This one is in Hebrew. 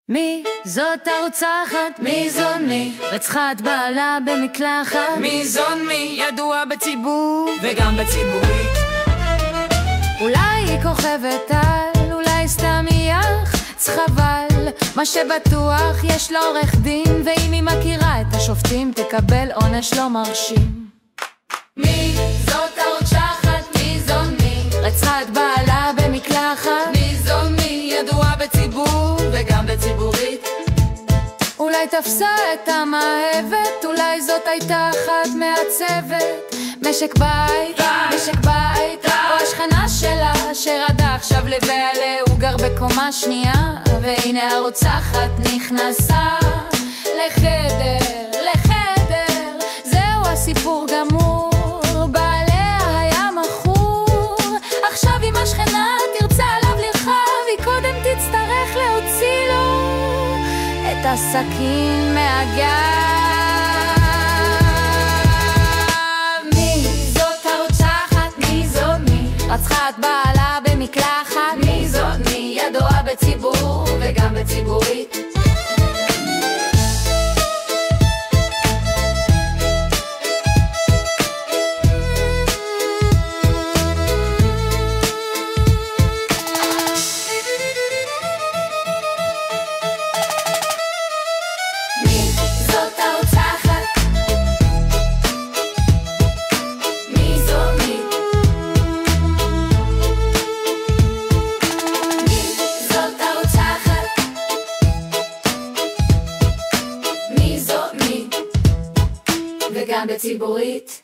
מי זאת הרוצחת? מי זאת מי? רצחה את בעלה במקלחת. מי זאת מי? ידוע בציבור וגם בציבורית. אולי היא כוכבת על, אולי סתם היא יח"צ חבל. מה שבטוח יש לה עורך דין, ואם היא מכירה את השופטים תקבל עונש לא מרשים. מי זאת הרוצחת? מי זאת מי? רצחה את בעלה במקלחת. מי זאת מי? ידוע בציבור וגם בציבורית. אולי תפסה את המאהבת, אולי זאת הייתה אחת מהצוות. משק בית, או השכנה שלה שרדה עכשיו לבעלה, הוא גר בקומה שנייה, והנה הרוצחת נכנסה לחדר, זהו הסיפור גמור. בעליה היה מכור, עכשיו אם השכנה תרצה עליו לרחב, היא קודם תצטרך להוציא לו את הסכין מהגב. רצחה את בעלה במקלחת. מי זאת מי? ידועה בציבור וגם בציבורית. מי זאת הרוצחת? מי זאת מי? וגם בציבורית.